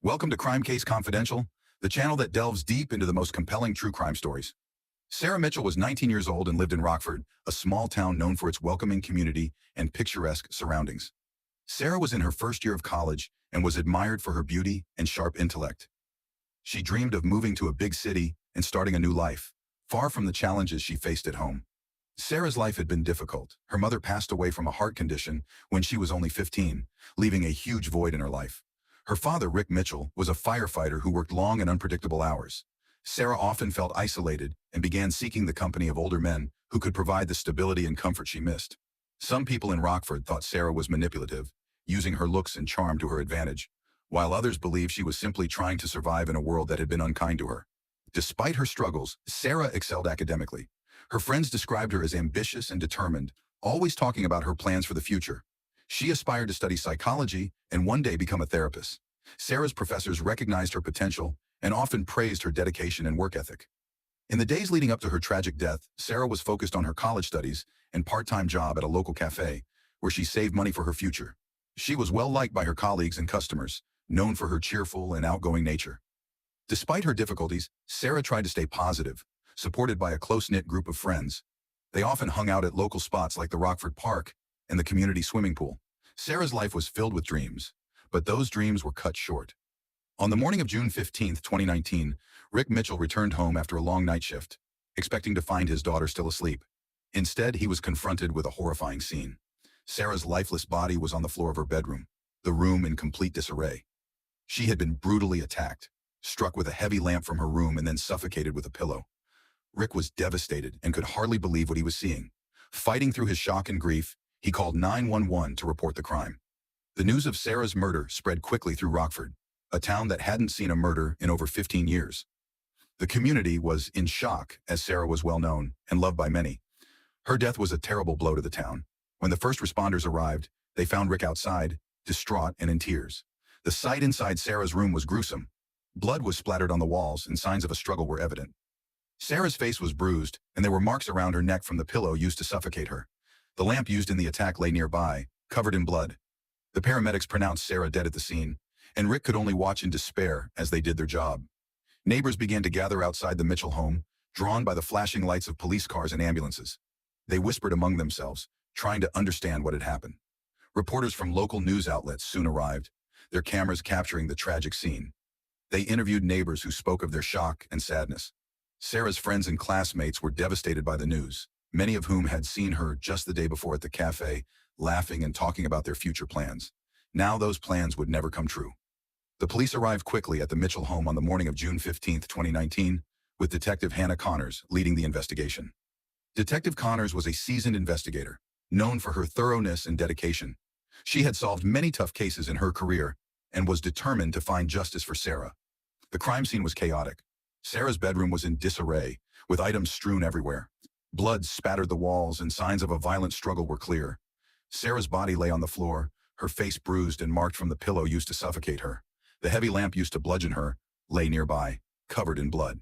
Welcome to Crime Case Confidential, the channel that delves deep into the most compelling true crime stories. Sara Mitchell was 19 years old and lived in Rockford, a small town known for its welcoming community and picturesque surroundings. Sara was in her first year of college and was admired for her beauty and sharp intellect. She dreamed of moving to a big city and starting a new life, far from the challenges she faced at home. Sara's life had been difficult. Her mother passed away from a heart condition when she was only 15, leaving a huge void in her life. Her father, Rick Mitchell, was a firefighter who worked long and unpredictable hours. Sara often felt isolated and began seeking the company of older men who could provide the stability and comfort she missed. Some people in Rockford thought Sara was manipulative, using her looks and charm to her advantage, while others believed she was simply trying to survive in a world that had been unkind to her. Despite her struggles, Sara excelled academically. Her friends described her as ambitious and determined, always talking about her plans for the future. She aspired to study psychology and one day become a therapist. Sara's professors recognized her potential and often praised her dedication and work ethic. In the days leading up to her tragic death, Sara was focused on her college studies and part-time job at a local cafe, where she saved money for her future. She was well liked by her colleagues and customers, known for her cheerful and outgoing nature. Despite her difficulties, Sara tried to stay positive, supported by a close-knit group of friends. They often hung out at local spots like the Rockford Park and the community swimming pool. Sara's life was filled with dreams, but those dreams were cut short. On the morning of June 15, 2019, Rick Mitchell returned home after a long night shift, expecting to find his daughter still asleep. Instead, he was confronted with a horrifying scene. Sara's lifeless body was on the floor of her bedroom, the room in complete disarray. She had been brutally attacked, struck with a heavy lamp from her room and then suffocated with a pillow. Rick was devastated and could hardly believe what he was seeing. Fighting through his shock and grief, he called 911 to report the crime. The news of Sara's murder spread quickly through Rockford, a town that hadn't seen a murder in over 15 years. The community was in shock, as Sara was well known and loved by many. Her death was a terrible blow to the town. When the first responders arrived, they found Rick outside, distraught and in tears. The sight inside Sara's room was gruesome. Blood was splattered on the walls and signs of a struggle were evident. Sara's face was bruised, and there were marks around her neck from the pillow used to suffocate her. The lamp used in the attack lay nearby, covered in blood. The paramedics pronounced Sara dead at the scene, and Rick could only watch in despair as they did their job. Neighbors began to gather outside the Mitchell home, drawn by the flashing lights of police cars and ambulances. They whispered among themselves, trying to understand what had happened. Reporters from local news outlets soon arrived, their cameras capturing the tragic scene. They interviewed neighbors who spoke of their shock and sadness. Sara's friends and classmates were devastated by the news, many of whom had seen her just the day before at the cafe, laughing and talking about their future plans. Now those plans would never come true. The police arrived quickly at the Mitchell home on the morning of June 15, 2019, with Detective Hannah Connors leading the investigation. Detective Connors was a seasoned investigator, known for her thoroughness and dedication. She had solved many tough cases in her career and was determined to find justice for Sara. The crime scene was chaotic. Sara's bedroom was in disarray, with items strewn everywhere. Blood spattered the walls and signs of a violent struggle were clear. Sara's body lay on the floor, her face bruised and marked from the pillow used to suffocate her. The heavy lamp used to bludgeon her lay nearby, covered in blood.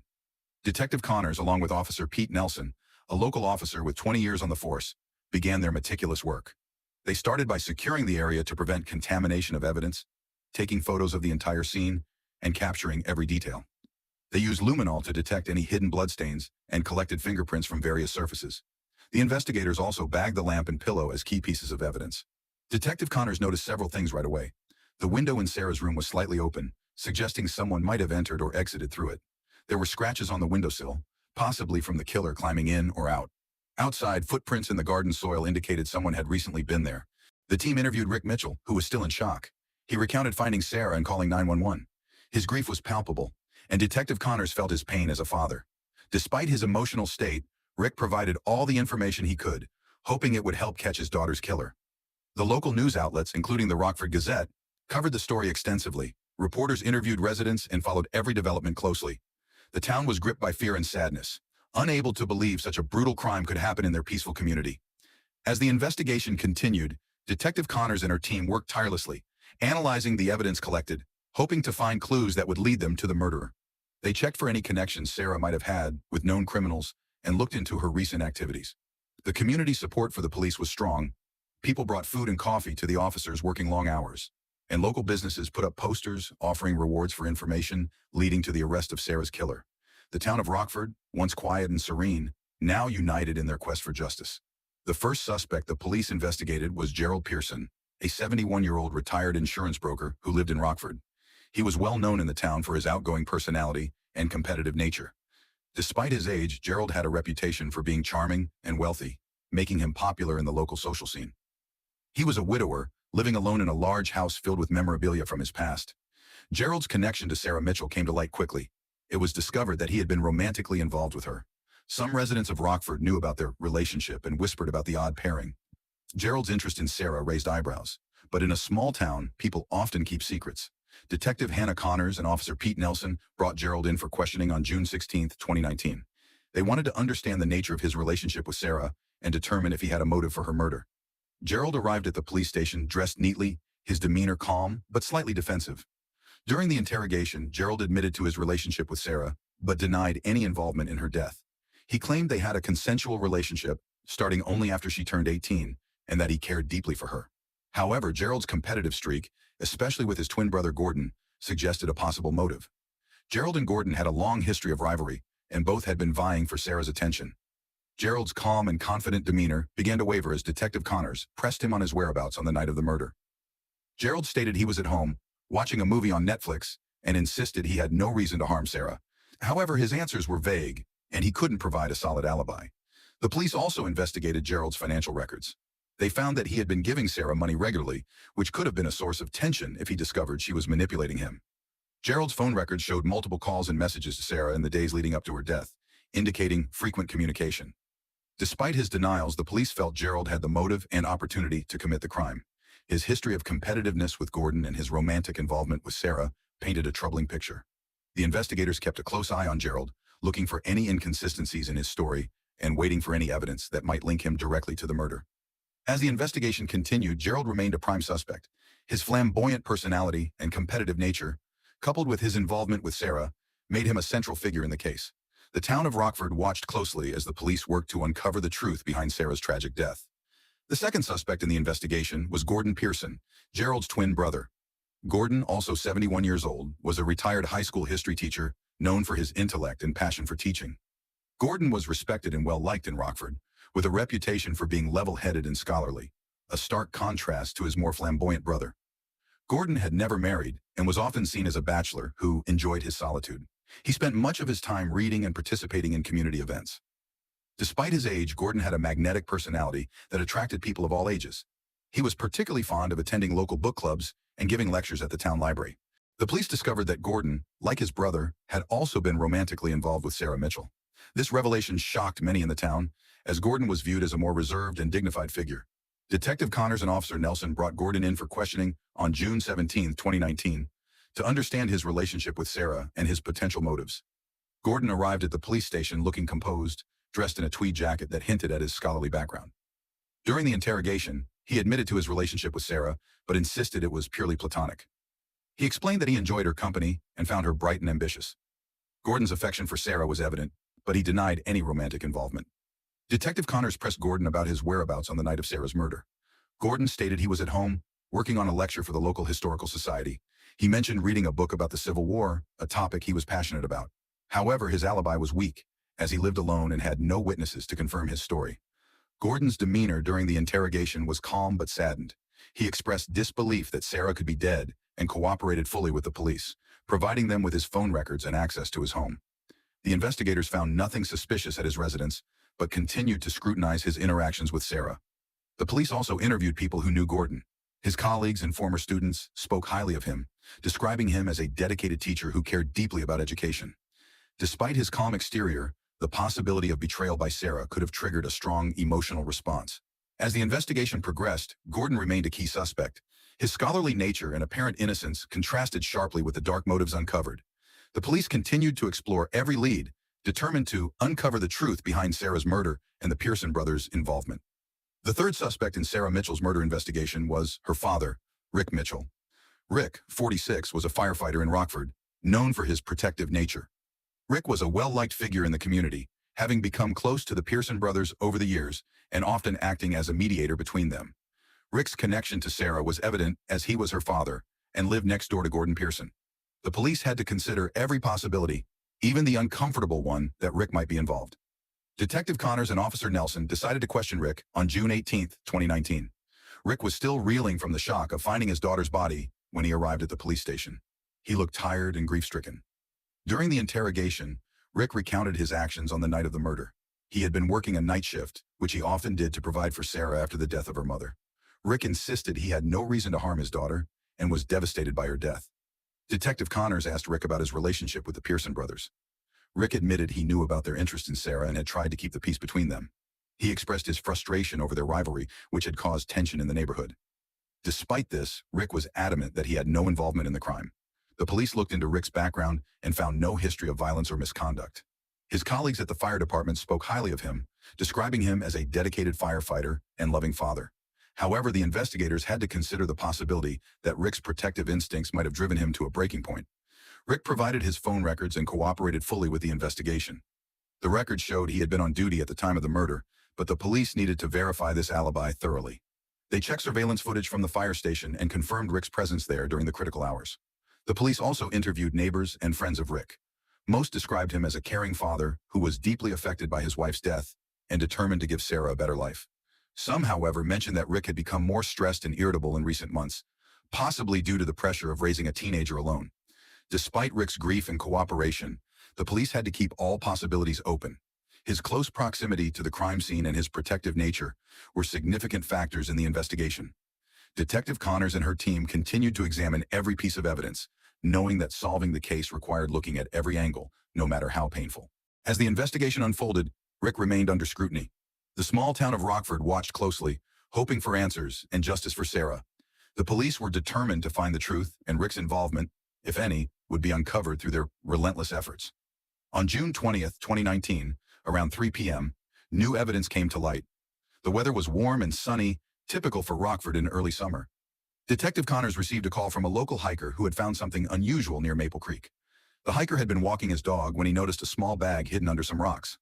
Detective Connors, along with Officer Pete Nelson, a local officer with 20 years on the force, began their meticulous work. They started by securing the area to prevent contamination of evidence, taking photos of the entire scene, and capturing every detail. They used luminol to detect any hidden bloodstains and collected fingerprints from various surfaces. The investigators also bagged the lamp and pillow as key pieces of evidence. Detective Connors noticed several things right away. The window in Sara's room was slightly open, suggesting someone might have entered or exited through it. There were scratches on the windowsill, possibly from the killer climbing in or out. Outside, footprints in the garden soil indicated someone had recently been there. The team interviewed Rick Mitchell, who was still in shock. He recounted finding Sara and calling 911. His grief was palpable, and Detective Connors felt his pain as a father. Despite his emotional state, Rick provided all the information he could, hoping it would help catch his daughter's killer. The local news outlets, including the Rockford Gazette, covered the story extensively. Reporters interviewed residents and followed every development closely. The town was gripped by fear and sadness, unable to believe such a brutal crime could happen in their peaceful community. As the investigation continued, Detective Connors and her team worked tirelessly, analyzing the evidence collected, hoping to find clues that would lead them to the murderer. They checked for any connections Sara might have had with known criminals and looked into her recent activities. The community support for the police was strong. People brought food and coffee to the officers working long hours. and local businesses put up posters offering rewards for information, leading to the arrest of Sara's killer. The town of Rockford, once quiet and serene, now united in their quest for justice. The first suspect the police investigated was Gerald Pearson, a 71-year-old retired insurance broker who lived in Rockford. He was well known in the town for his outgoing personality and competitive nature. Despite his age, Gerald had a reputation for being charming and wealthy, making him popular in the local social scene. He was a widower, living alone in a large house filled with memorabilia from his past. Gerald's connection to Sara Mitchell came to light quickly. It was discovered that he had been romantically involved with her. Some residents of Rockford knew about their relationship and whispered about the odd pairing. Gerald's interest in Sara raised eyebrows, but in a small town, people often keep secrets. Detective Hannah Connors and Officer Pete Nelson brought Gerald in for questioning on June 16, 2019. They wanted to understand the nature of his relationship with Sara and determine if he had a motive for her murder. Gerald arrived at the police station dressed neatly, his demeanor calm but slightly defensive. During the interrogation, Gerald admitted to his relationship with Sara, but denied any involvement in her death. He claimed they had a consensual relationship, starting only after she turned 18, and that he cared deeply for her. However, Gerald's competitive streak, especially with his twin brother Gordon, suggested a possible motive. Gerald and Gordon had a long history of rivalry, and both had been vying for Sara's attention. Gerald's calm and confident demeanor began to waver as Detective Connors pressed him on his whereabouts on the night of the murder. Gerald stated he was at home, watching a movie on Netflix, and insisted he had no reason to harm Sara. However, his answers were vague, and he couldn't provide a solid alibi. The police also investigated Gerald's financial records. They found that he had been giving Sara money regularly, which could have been a source of tension if he discovered she was manipulating him. Gerald's phone records showed multiple calls and messages to Sara in the days leading up to her death, indicating frequent communication. Despite his denials, the police felt Gerald had the motive and opportunity to commit the crime. His history of competitiveness with Gordon and his romantic involvement with Sara painted a troubling picture. The investigators kept a close eye on Gerald, looking for any inconsistencies in his story and waiting for any evidence that might link him directly to the murder. As the investigation continued, Gerald remained a prime suspect. His flamboyant personality and competitive nature, coupled with his involvement with Sara, made him a central figure in the case. The town of Rockford watched closely as the police worked to uncover the truth behind Sara's tragic death. The second suspect in the investigation was Gordon Pearson, Gerald's twin brother. Gordon, also 71 years old, was a retired high school history teacher known for his intellect and passion for teaching. Gordon was respected and well-liked in Rockford, with a reputation for being level-headed and scholarly, a stark contrast to his more flamboyant brother. Gordon had never married and was often seen as a bachelor who enjoyed his solitude. He spent much of his time reading and participating in community events. Despite his age, Gordon had a magnetic personality that attracted people of all ages. He was particularly fond of attending local book clubs and giving lectures at the town library. The police discovered that Gordon, like his brother, had also been romantically involved with Sara Mitchell. This revelation shocked many in the town, as Gordon was viewed as a more reserved and dignified figure. Detective Connors and Officer Nelson brought Gordon in for questioning on June 17, 2019, to understand his relationship with Sara and his potential motives. Gordon arrived at the police station looking composed, dressed in a tweed jacket that hinted at his scholarly background. During the interrogation, he admitted to his relationship with Sara, but insisted it was purely platonic. He explained that he enjoyed her company and found her bright and ambitious. Gordon's affection for Sara was evident, but he denied any romantic involvement. Detective Connors pressed Gordon about his whereabouts on the night of Sara's murder. Gordon stated he was at home, working on a lecture for the local historical society. He mentioned reading a book about the Civil War, a topic he was passionate about. However, his alibi was weak, as he lived alone and had no witnesses to confirm his story. Gordon's demeanor during the interrogation was calm but saddened. He expressed disbelief that Sara could be dead and cooperated fully with the police, providing them with his phone records and access to his home. The investigators found nothing suspicious at his residence, but continued to scrutinize his interactions with Sara. The police also interviewed people who knew Gordon. His colleagues and former students spoke highly of him, describing him as a dedicated teacher who cared deeply about education. Despite his calm exterior, the possibility of betrayal by Sara could have triggered a strong emotional response. As the investigation progressed, Gordon remained a key suspect. His scholarly nature and apparent innocence contrasted sharply with the dark motives uncovered. The police continued to explore every lead, determined to uncover the truth behind Sara's murder and the Pearson brothers' involvement. The third suspect in Sara Mitchell's murder investigation was her father, Rick Mitchell. Rick, 46, was a firefighter in Rockford, known for his protective nature. Rick was a well-liked figure in the community, having become close to the Pearson brothers over the years and often acting as a mediator between them. Rick's connection to Sara was evident as he was her father, and lived next door to Gordon Pearson. The police had to consider every possibility, even the uncomfortable one that Rick might be involved. Detective Connors and Officer Nelson decided to question Rick on June 18, 2019. Rick was still reeling from the shock of finding his daughter's body when he arrived at the police station. He looked tired and grief-stricken. During the interrogation, Rick recounted his actions on the night of the murder. He had been working a night shift, which he often did to provide for Sara after the death of her mother. Rick insisted he had no reason to harm his daughter and was devastated by her death. Detective Connors asked Rick about his relationship with the Pearson brothers. Rick admitted he knew about their interest in Sara and had tried to keep the peace between them. He expressed his frustration over their rivalry, which had caused tension in the neighborhood. Despite this, Rick was adamant that he had no involvement in the crime. The police looked into Rick's background and found no history of violence or misconduct. His colleagues at the fire department spoke highly of him, describing him as a dedicated firefighter and loving father. However, the investigators had to consider the possibility that Rick's protective instincts might have driven him to a breaking point. Rick provided his phone records and cooperated fully with the investigation. The records showed he had been on duty at the time of the murder, but the police needed to verify this alibi thoroughly. They checked surveillance footage from the fire station and confirmed Rick's presence there during the critical hours. The police also interviewed neighbors and friends of Rick. Most described him as a caring father who was deeply affected by his wife's death and determined to give Sara a better life. Some, however, mentioned that Rick had become more stressed and irritable in recent months, possibly due to the pressure of raising a teenager alone. Despite Rick's grief and cooperation, the police had to keep all possibilities open. His close proximity to the crime scene and his protective nature were significant factors in the investigation. Detective Connors and her team continued to examine every piece of evidence, knowing that solving the case required looking at every angle, no matter how painful. As the investigation unfolded, Rick remained under scrutiny. The small town of Rockford watched closely, hoping for answers and justice for Sara. The police were determined to find the truth, and Rick's involvement, if any, would be uncovered through their relentless efforts. On June 20, 2019, around 3 p.m., new evidence came to light. The weather was warm and sunny, typical for Rockford in early summer. Detective Connors received a call from a local hiker who had found something unusual near Maple Creek. The hiker had been walking his dog when he noticed a small bag hidden under some rocks.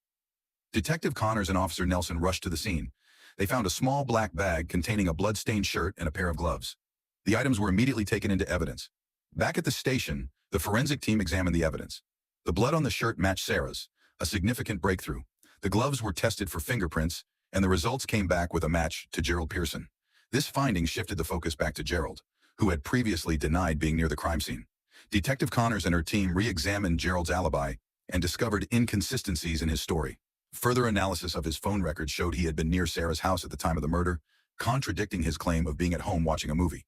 Detective Connors and Officer Nelson rushed to the scene. They found a small black bag containing a blood-stained shirt and a pair of gloves. The items were immediately taken into evidence. Back at the station, the forensic team examined the evidence. The blood on the shirt matched Sara's, a significant breakthrough. The gloves were tested for fingerprints, and the results came back with a match to Gerald Pearson. This finding shifted the focus back to Gerald, who had previously denied being near the crime scene. Detective Connors and her team re-examined Gerald's alibi and discovered inconsistencies in his story. Further analysis of his phone records showed he had been near Sara's house at the time of the murder, contradicting his claim of being at home watching a movie.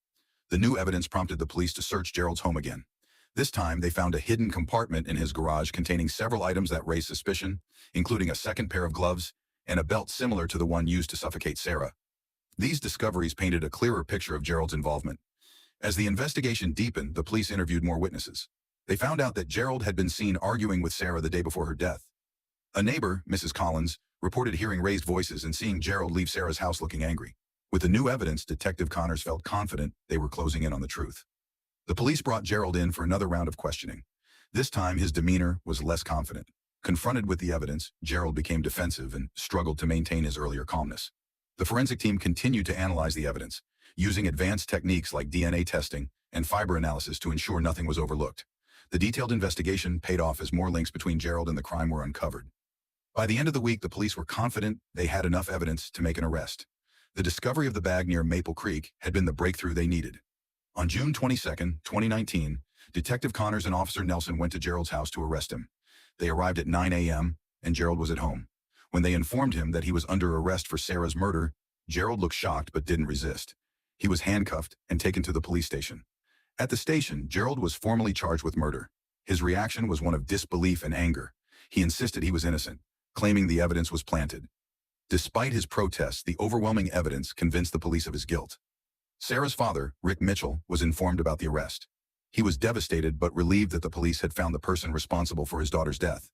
The new evidence prompted the police to search Gerald's home again. This time, they found a hidden compartment in his garage containing several items that raised suspicion, including a second pair of gloves and a belt similar to the one used to suffocate Sara. These discoveries painted a clearer picture of Gerald's involvement. As the investigation deepened, the police interviewed more witnesses. They found out that Gerald had been seen arguing with Sara the day before her death. A neighbor, Mrs. Collins, reported hearing raised voices and seeing Gerald leave Sara's house looking angry. With the new evidence, Detective Connors felt confident they were closing in on the truth. The police brought Gerald in for another round of questioning. This time, his demeanor was less confident. Confronted with the evidence, Gerald became defensive and struggled to maintain his earlier calmness. The forensic team continued to analyze the evidence, using advanced techniques like DNA testing and fiber analysis to ensure nothing was overlooked. The detailed investigation paid off as more links between Gerald and the crime were uncovered. By the end of the week, the police were confident they had enough evidence to make an arrest. The discovery of the bag near Maple Creek had been the breakthrough they needed. On June 22, 2019, Detective Connors and Officer Nelson went to Gerald's house to arrest him. They arrived at 9 a.m., and Gerald was at home. When they informed him that he was under arrest for Sara's murder, Gerald looked shocked but didn't resist. He was handcuffed and taken to the police station. At the station, Gerald was formally charged with murder. His reaction was one of disbelief and anger. He insisted he was innocent, claiming the evidence was planted. Despite his protests, the overwhelming evidence convinced the police of his guilt. Sara's father, Rick Mitchell, was informed about the arrest. He was devastated but relieved that the police had found the person responsible for his daughter's death.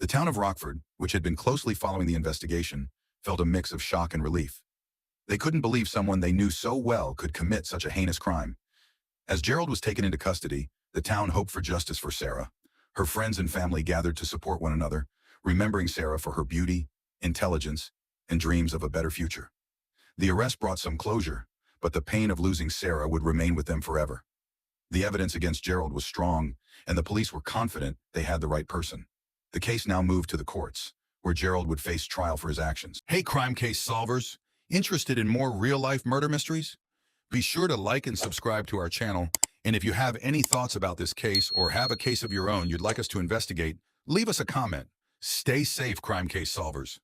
The town of Rockford, which had been closely following the investigation, felt a mix of shock and relief. They couldn't believe someone they knew so well could commit such a heinous crime. As Gerald was taken into custody, the town hoped for justice for Sara. Her friends and family gathered to support one another, remembering Sara for her beauty, intelligence, and dreams of a better future. The arrest brought some closure, but the pain of losing Sara would remain with them forever. The evidence against Gerald was strong, and the police were confident they had the right person. The case now moved to the courts, where Gerald would face trial for his actions. Hey, crime case solvers! Interested in more real-life murder mysteries? Be sure to like and subscribe to our channel, and if you have any thoughts about this case or have a case of your own you'd like us to investigate, leave us a comment. Stay safe, crime case solvers.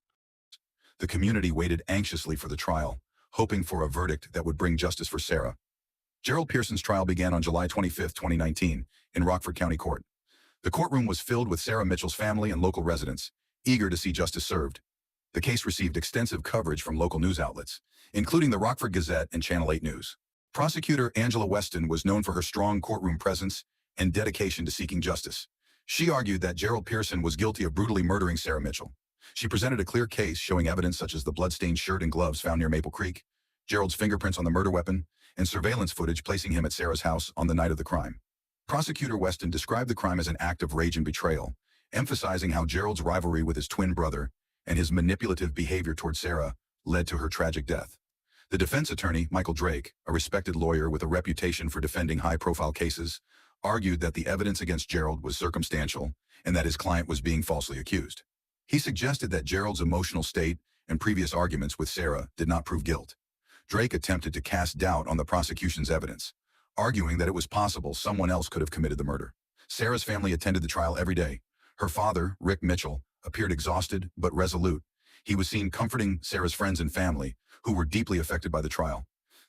The community waited anxiously for the trial, hoping for a verdict that would bring justice for Sara. Gerald Pearson's trial began on July 25, 2019, in Rockford County Court. The courtroom was filled with Sara Mitchell's family and local residents, eager to see justice served. The case received extensive coverage from local news outlets, including the Rockford Gazette and Channel 8 News. Prosecutor Angela Weston was known for her strong courtroom presence and dedication to seeking justice. She argued that Gerald Pearson was guilty of brutally murdering Sara Mitchell. She presented a clear case showing evidence such as the blood-stained shirt and gloves found near Maple Creek, Gerald's fingerprints on the murder weapon, and surveillance footage placing him at Sara's house on the night of the crime. Prosecutor Weston described the crime as an act of rage and betrayal, emphasizing how Gerald's rivalry with his twin brother and his manipulative behavior toward Sara led to her tragic death. The defense attorney, Michael Drake, a respected lawyer with a reputation for defending high-profile cases, argued that the evidence against Gerald was circumstantial and that his client was being falsely accused. He suggested that Gerald's emotional state and previous arguments with Sara did not prove guilt. Drake attempted to cast doubt on the prosecution's evidence, arguing that it was possible someone else could have committed the murder. Sara's family attended the trial every day. Her father, Rick Mitchell, appeared exhausted but resolute. He was seen comforting Sara's friends and family, who were deeply affected by the trial.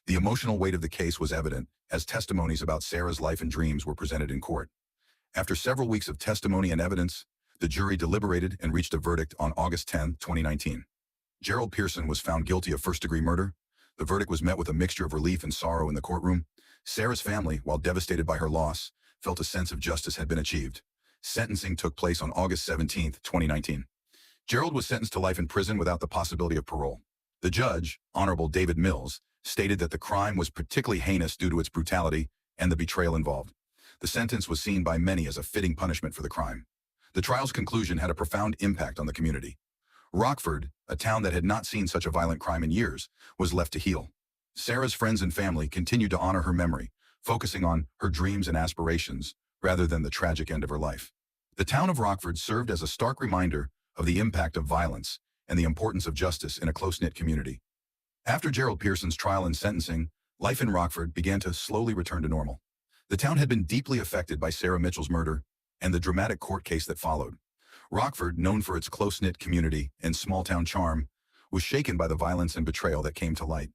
The emotional weight of the case was evident, as testimonies about Sara's life and dreams were presented in court. After several weeks of testimony and evidence, the jury deliberated and reached a verdict on August 10, 2019. Gerald Pearson was found guilty of first-degree murder. The verdict was met with a mixture of relief and sorrow in the courtroom. Sara's family, while devastated by her loss, felt a sense of justice had been achieved. Sentencing took place on August 17, 2019. Gerald was sentenced to life in prison without the possibility of parole. The judge, Honorable David Mills, stated that the crime was particularly heinous due to its brutality and the betrayal involved. The sentence was seen by many as a fitting punishment for the crime. The trial's conclusion had a profound impact on the community. Rockford, a town that had not seen such a violent crime in years, was left to heal. Sara's friends and family continued to honor her memory, focusing on her dreams and aspirations rather than the tragic end of her life. The town of Rockford served as a stark reminder of the impact of violence and the importance of justice in a close-knit community. After Gerald Pearson's trial and sentencing, life in Rockford began to slowly return to normal. The town had been deeply affected by Sara Mitchell's murder and the dramatic court case that followed. Rockford, known for its close-knit community and small-town charm, was shaken by the violence and betrayal that came to light.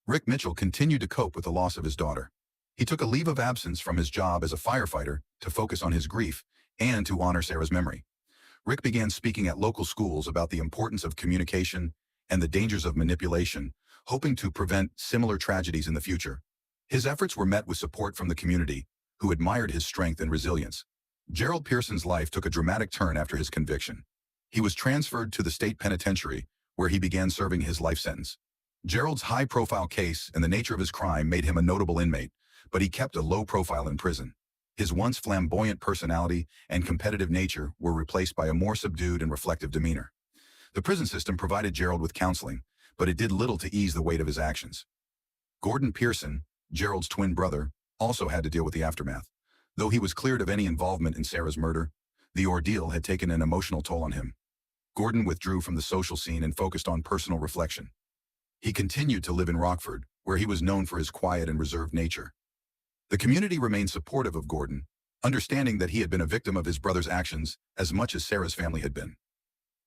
Rick Mitchell continued to cope with the loss of his daughter. He took a leave of absence from his job as a firefighter to focus on his grief and to honor Sara's memory. Rick began speaking at local schools about the importance of communication and the dangers of manipulation, hoping to prevent similar tragedies in the future. His efforts were met with support from the community, who admired his strength and resilience. Gerald Pearson's life took a dramatic turn after his conviction. He was transferred to the state penitentiary, where he began serving his life sentence. Gerald's high-profile case and the nature of his crime made him a notable inmate, but he kept a low profile in prison. His once flamboyant personality and competitive nature were replaced by a more subdued and reflective demeanor. The prison system provided Gerald with counseling, but it did little to ease the weight of his actions. Gordon Pearson, Gerald's twin brother, also had to deal with the aftermath. Though he was cleared of any involvement in Sara's murder, the ordeal had taken an emotional toll on him. Gordon withdrew from the social scene and focused on personal reflection. He continued to live in Rockford, where he was known for his quiet and reserved nature. The community remained supportive of Gordon, understanding that he had been a victim of his brother's actions as much as Sara's family had been.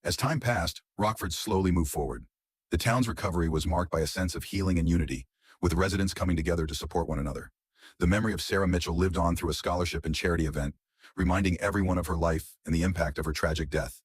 As time passed, Rockford slowly moved forward. The town's recovery was marked by a sense of healing and unity, with residents coming together to support one another. The memory of Sara Mitchell lived on through a scholarship and charity event, reminding everyone of her life and the impact of her tragic death.